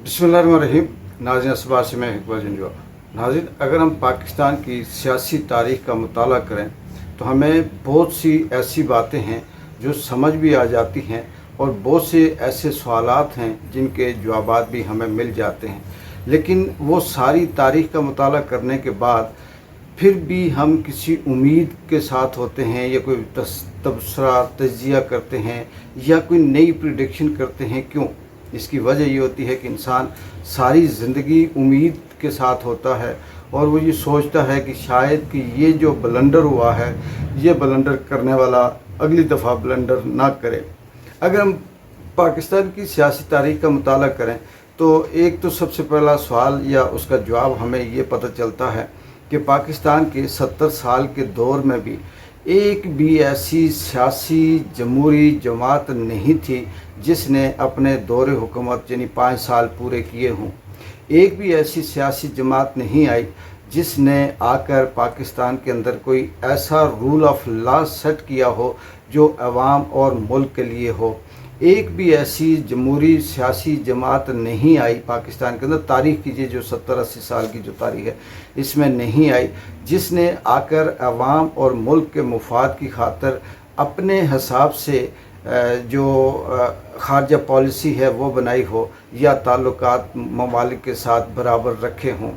बिस्मिल्लाहिर्रहमानिर्रहीम। नाज़रीन असबार से मैं इकबाल जंजुआ। नाज़रीन, अगर हम पाकिस्तान की सियासी तारीख़ का मुताला करें तो हमें बहुत सी ऐसी बातें हैं जो समझ भी आ जाती हैं और बहुत से ऐसे सवालात हैं जिनके जवाबात भी हमें मिल जाते हैं। लेकिन वो सारी तारीख़ का मुताला करने के बाद फिर भी हम किसी उम्मीद के साथ होते हैं या कोई तबसरा तज्जिया करते हैं या कोई नई प्रिडिक्शन करते हैं। क्यों? इसकी वजह ये होती है कि इंसान सारी ज़िंदगी उम्मीद के साथ होता है और वो ये सोचता है कि शायद कि ये जो ब्लंडर हुआ है ये ब्लंडर करने वाला अगली दफ़ा ब्लंडर ना करे। अगर हम पाकिस्तान की सियासी तारीख़ का मुताला करें तो एक तो सबसे पहला सवाल या उसका जवाब हमें ये पता चलता है कि पाकिस्तान के 70 साल के दौर में भी एक भी ऐसी सियासी जमहूरी जमात नहीं थी जिसने अपने दौरे हुकूमत यानी 5 साल पूरे किए हों। एक भी ऐसी सियासी जमात नहीं आई जिसने आकर पाकिस्तान के अंदर कोई ऐसा रूल ऑफ लॉ सेट किया हो जो अवाम और मुल्क के लिए हो। एक भी ऐसी जमहूरी सियासी जमात नहीं आई पाकिस्तान के अंदर, तारीख़ कीजिए जो 70-80 साल की जो तारीख़ है इसमें नहीं आई, जिसने आकर अवाम और मुल्क के मुफाद की खातिर अपने हिसाब से जो ख़ारजा पॉलिसी है वो बनाई हो या ताल्लुकात ममालिक के साथ बराबर रखे हों।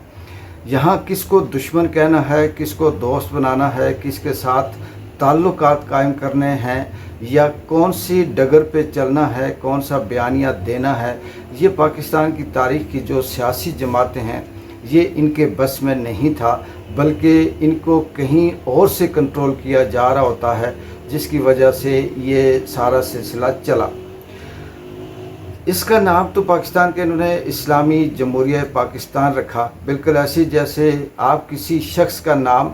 यहाँ किसको दुश्मन कहना है, किसको दोस्त बनाना है, किसके साथ ताल्लुकात कायम करने हैं या कौन सी डगर पे चलना है, कौन सा बयानिया देना है, ये पाकिस्तान की तारीख़ की जो सियासी जमातें हैं ये इनके बस में नहीं था, बल्कि इनको कहीं और से कंट्रोल किया जा रहा होता है, जिसकी वजह से ये सारा सिलसिला चला। इसका नाम तो पाकिस्तान के इन्होंने इस्लामी जमहूरिया पाकिस्तान रखा, बिल्कुल ऐसी जैसे आप किसी शख्स का नाम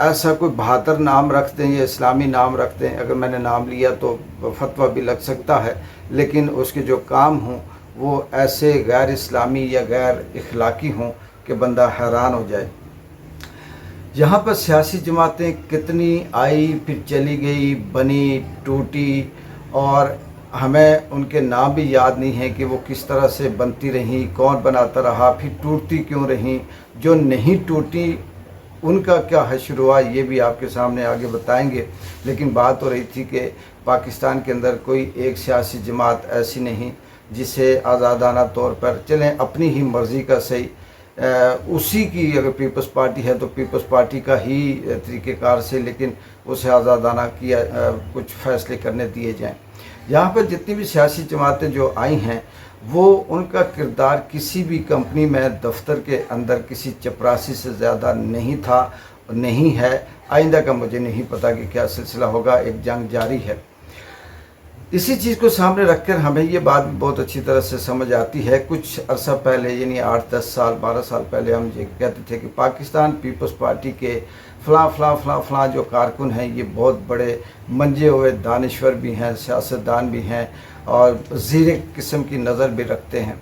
ऐसा कोई बहादुर नाम रख दें या इस्लामी नाम रख दें। अगर मैंने नाम लिया तो फतवा भी लग सकता है, लेकिन उसके जो काम हों वो ऐसे गैर इस्लामी या गैर इखलाकी हों कि बंदा हैरान हो जाए। यहाँ पर सियासी जमातें कितनी आई फिर चली गई, बनी टूटी, और हमें उनके नाम भी याद नहीं है कि वो किस तरह से बनती रहीं, कौन बनाता रहा, फिर टूटती क्यों रहीं। जो नहीं टूटी उनका क्या हश्र हुआ ये भी आपके सामने आगे बताएंगे। लेकिन बात हो रही थी कि पाकिस्तान के अंदर कोई एक सियासी जमात ऐसी नहीं जिसे आज़ादाना तौर पर चलें अपनी ही मर्ज़ी का सही, उसी की अगर पीपल्स पार्टी है तो पीपल्स पार्टी का ही तरीक़ेकार से, लेकिन उसे आज़ादाना किया कुछ फ़ैसले करने दिए जाएं। यहाँ पर जितनी भी सियासी जमातें जो आई हैं वो उनका किरदार किसी भी कंपनी में दफ्तर के अंदर किसी चपरासी से ज़्यादा नहीं था, नहीं है। आइंदा का मुझे नहीं पता कि क्या सिलसिला होगा, एक जंग जारी है। इसी चीज़ को सामने रखकर हमें ये बात भी बहुत अच्छी तरह से समझ आती है। कुछ अरसा पहले यानी 8-10 साल 12 साल पहले हम ये कहते थे कि पाकिस्तान पीपल्स पार्टी के फ़लाँ जो कारकुन हैं ये बहुत बड़े मंजे हुए दानिश्वर भी हैं, सियासतदान भी हैं और ज़ीरे किस्म की नज़र भी रखते हैं।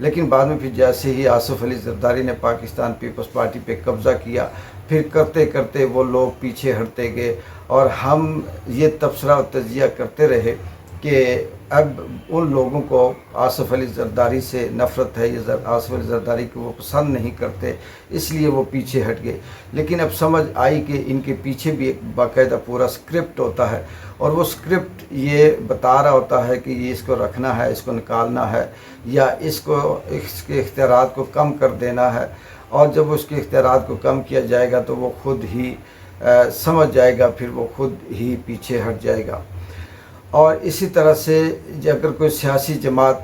लेकिन बाद में फिर जैसे ही आसिफ अली ज़रदारी ने पाकिस्तान पीपल्स पार्टी पे कब्ज़ा किया, फिर करते करते वो लोग पीछे हटते गए और हम ये तबसरा और तजिया करते रहे कि अब उन लोगों को आसिफ अली ज़रदारी से नफ़रत है, ये आसिफ अली ज़रदारी को वो पसंद नहीं करते, इसलिए वो पीछे हट गए। लेकिन अब समझ आई कि इनके पीछे भी एक बाकायदा पूरा स्क्रिप्ट होता है और वो स्क्रिप्ट ये बता रहा होता है कि ये इसको रखना है, इसको निकालना है या इसके इख्तियारात को कम कर देना है। और जब उसके इख्तियारात को कम किया जाएगा तो वो खुद ही समझ जाएगा, फिर वो खुद ही पीछे हट जाएगा। और इसी तरह से अगर कोई सियासी जमात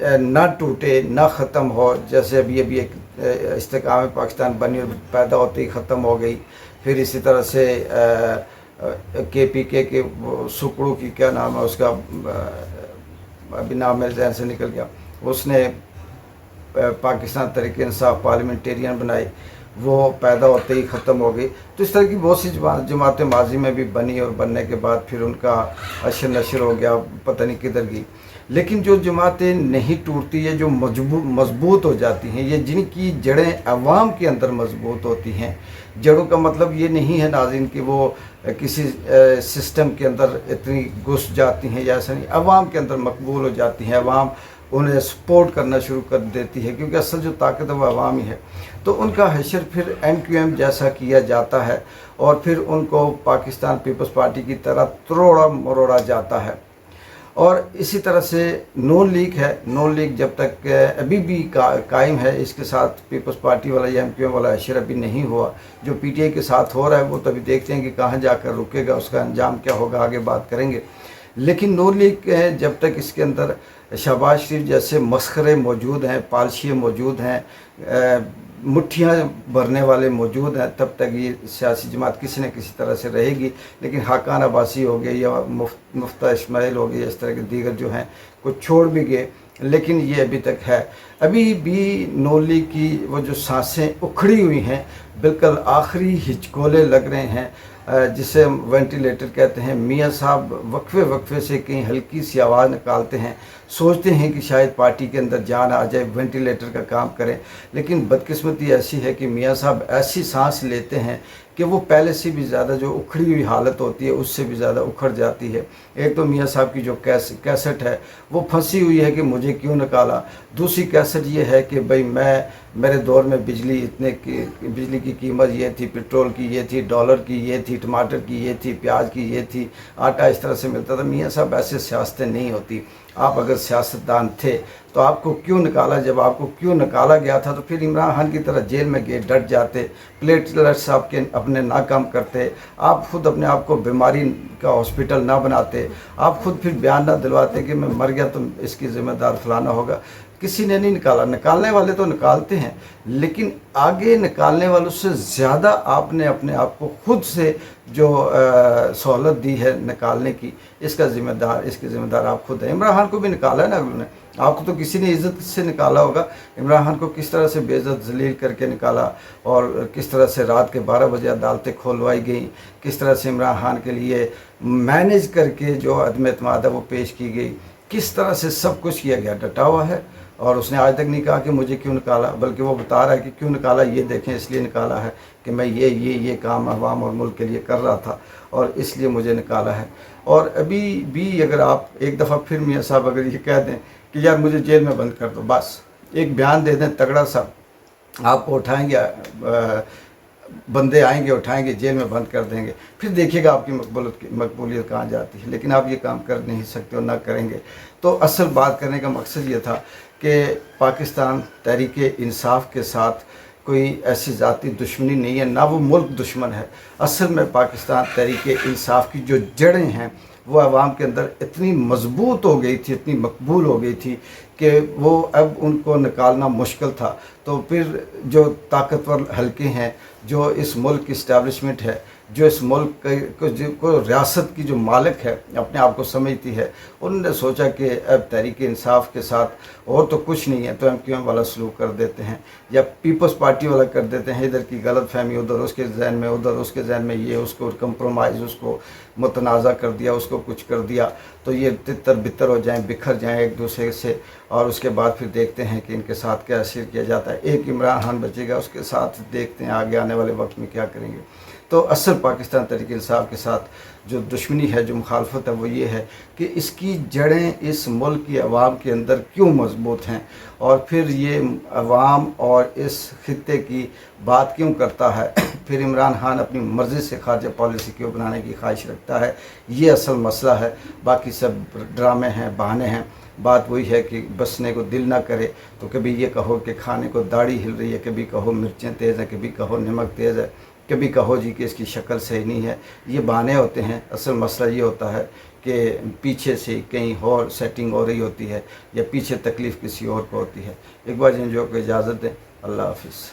ना टूटे, ना ख़त्म हो, जैसे अभी एक इस्तेकाम पाकिस्तान बनी और पैदा होते ही ख़त्म हो गई, फिर इसी तरह से KPK के सुकड़ू की क्या नाम है उसका, अभी नाम मेरे ज़हन से निकल गया, उसने पाकिस्तान तहरीक-ए-इंसाफ पार्लियामेंटेरियन बनाई, वो पैदा होते ही ख़त्म हो गई। तो इस तरह की बहुत सी जमातें माजी में भी बनी और बनने के बाद फिर उनका अशर नशर हो गया, पता नहीं किधर गई। लेकिन जो जमातें नहीं टूटती है, जो मजबूत हो जाती हैं, ये जिनकी जड़ें अवाम के अंदर मजबूत होती हैं। जड़ों का मतलब ये नहीं है नाज़रीन कि वो किसी सिस्टम के अंदर इतनी घुस जाती हैं या ऐसा नहीं, अवाम के अंदर मकबूल हो जाती हैं, अवाम انہیں سپورٹ کرنا شروع کر دیتی ہے، کیونکہ اصل جو طاقت ہے وہ عوام ہی ہے۔ تو ان کا حشر پھر MQM جیسا کیا جاتا ہے اور پھر ان کو پاکستان پیپلز پارٹی کی طرح تروڑا مروڑا جاتا ہے۔ اور اسی طرح سے نون لیگ ہے، نون لیگ جب تک ابھی بھی قائم ہے، اس کے ساتھ پیپلز پارٹی والا یا MQM والا حشر ابھی نہیں ہوا۔ جو PTI کے ساتھ ہو رہا ہے وہ تو ابھی دیکھتے ہیں کہ کہاں جا کر رکے گا، اس کا انجام کیا ہوگا، آگے بات کریں گے۔ لیکن نون لیگ جب تک اس کے اندر شہباز شریف جیسے مسخرے موجود ہیں، پالشیے موجود ہیں، مٹھیاں بھرنے والے موجود ہیں، تب تک یہ سیاسی جماعت کسی نہ کسی طرح سے رہے گی۔ لیکن حقان عباسی ہو گئے یا مفتہ اسماعیل ہو گئے، اس طرح کے دیگر جو ہیں کچھ چھوڑ بھی گئے، لیکن یہ ابھی تک ہے۔ ابھی بھی نون لیگ کی وہ جو سانسیں اکھڑی ہوئی ہیں، بالکل آخری ہچکولے لگ رہے ہیں، جسے ہم وینٹیلیٹر کہتے ہیں۔ میاں صاحب وقفے سے کہیں ہلکی سی آواز نکالتے ہیں، سوچتے ہیں کہ شاید پارٹی کے اندر جان آ جائے، وینٹیلیٹر کا کام کریں، لیکن بدقسمتی ایسی ہے کہ میاں صاحب ایسی سانس لیتے ہیں کہ وہ پہلے سے بھی زیادہ جو اکھڑی ہوئی حالت ہوتی ہے اس سے بھی زیادہ اکھڑ جاتی ہے۔ ایک تو میاں صاحب کی جو کیسٹ ہے وہ پھنسی ہوئی ہے کہ مجھے کیوں نکالا، دوسری کیسٹ یہ ہے کہ بھئی میرے دور میں بجلی کی قیمت یہ تھی، پٹرول کی یہ تھی، ڈالر کی یہ تھی، ٹماٹر کی یہ تھی، پیاز کی یہ تھی، آٹا اس طرح سے ملتا تھا۔ میاں صاحب ایسے سیاستیں نہیں ہوتی۔ آپ اگر سیاستدان تھے تو آپ کو کیوں نکالا؟ جب آپ کو کیوں نکالا گیا تھا تو پھر عمران خان کی طرح جیل میں گئے، ڈٹ جاتے، پلیٹلیٹس آپ کے اپنے نہ کم کرتے، آپ خود اپنے آپ کو بیماری کا ہاسپٹل نہ بناتے، آپ خود پھر بیان نہ دلواتے کہ میں مر گیا تو اس کی ذمہ دار فلانا ہوگا۔ کسی نے نہیں نکالا، نکالنے والے تو نکالتے ہیں، لیکن آگے نکالنے والوں سے زیادہ آپ نے اپنے آپ کو خود سے جو سہولت دی ہے نکالنے کی، اس کی ذمہ دار آپ خود ہیں۔ عمران خان کو بھی نکالا ہے نا اگلوں نے، آپ کو تو کسی نے عزت سے نکالا ہوگا۔ عمران خان کو کس طرح سے بے عزت ذلیل کر کے نکالا، اور کس طرح سے رات کے 12 بجے عدالتیں کھولوائی گئیں، کس طرح سے عمران خان کے لیے مینیج کر کے جو عدم اعتماد ہے وہ پیش کی گئی، کس طرح سے سب کچھ کیا گیا، ڈٹا ہوا ہے۔ اور اس نے آج تک نہیں کہا کہ مجھے کیوں نکالا، بلکہ وہ بتا رہا ہے کہ کیوں نکالا، یہ دیکھیں اس لیے نکالا ہے کہ میں یہ کام عوام اور ملک کے لیے کر رہا تھا اور اس لیے مجھے نکالا ہے۔ اور ابھی بھی اگر آپ ایک دفعہ پھر میاں صاحب اگر یہ کہہ دیں کہ یار مجھے جیل میں بند کر دو، بس ایک بیان دے دیں تگڑا سا، آپ کو اٹھائیں گے، بندے آئیں گے اٹھائیں گے جیل میں بند کر دیں گے، پھر دیکھیے گا آپ کی مقبولیت کہاں جاتی ہے۔ لیکن آپ یہ کام کر نہیں سکتے اور نہ کریں گے۔ تو اصل بات کرنے کا مقصد یہ تھا کہ پاکستان تحریک انصاف کے ساتھ کوئی ایسی ذاتی دشمنی نہیں ہے، نہ وہ ملک دشمن ہے۔ اصل میں پاکستان تحریک انصاف کی جو جڑیں ہیں وہ عوام کے اندر اتنی مضبوط ہو گئی تھی، اتنی مقبول ہو گئی تھی کہ وہ اب ان کو نکالنا مشکل تھا۔ تو پھر جو طاقتور حلقے ہیں، جو اس ملک کی اسٹیبلشمنٹ ہے، جو اس ملک کو ریاست کی جو مالک ہے اپنے آپ کو سمجھتی ہے، انہوں نے سوچا کہ اب تحریک انصاف کے ساتھ اور تو کچھ نہیں ہے، تو MQM والا سلوک کر دیتے ہیں یا پیپلز پارٹی والا کر دیتے ہیں۔ ادھر کی غلط فہمی ادھر اس کے ذہن میں، ادھر اس کے ذہن میں، یہ اس کو کمپرومائز، اس کو متنازع کر دیا، اس کو کچھ کر دیا، تو یہ تتر بتر ہو جائیں، بکھر جائیں ایک دوسرے سے، اور اس کے بعد پھر دیکھتے ہیں کہ ان کے ساتھ کیا اشیر کیا جاتا ہے۔ ایک عمران خان بچے گا، اس کے ساتھ دیکھتے ہیں آگے آنے والے وقت میں کیا کریں گے۔ تو اصل پاکستان تحریک انصاف کے ساتھ جو دشمنی ہے، جو مخالفت ہے، وہ یہ ہے کہ اس کی جڑیں اس ملک کی عوام کے اندر کیوں مضبوط ہیں، اور پھر یہ عوام اور اس خطے کی بات کیوں کرتا ہے، پھر عمران خان اپنی مرضی سے خارجہ پالیسی کیوں بنانے کی خواہش رکھتا ہے۔ یہ اصل مسئلہ ہے، باقی سب ڈرامے ہیں، بہانے ہیں۔ بات وہی ہے کہ بسنے کو دل نہ کرے تو کبھی یہ کہو کہ کھانے کو داڑھی ہل رہی ہے، کبھی کہو مرچیں تیز ہیں، کبھی کہو نمک تیز ہے، کبھی کہو جی کہ اس کی شکل صحیح نہیں ہے۔ یہ بہانے ہوتے ہیں۔ اصل مسئلہ یہ ہوتا ہے کہ پیچھے سے کہیں اور سیٹنگ ہو رہی ہوتی ہے، یا پیچھے تکلیف کسی اور کو ہوتی ہے۔ ایک بار جن جو کو اجازت دیں، اللہ حافظ۔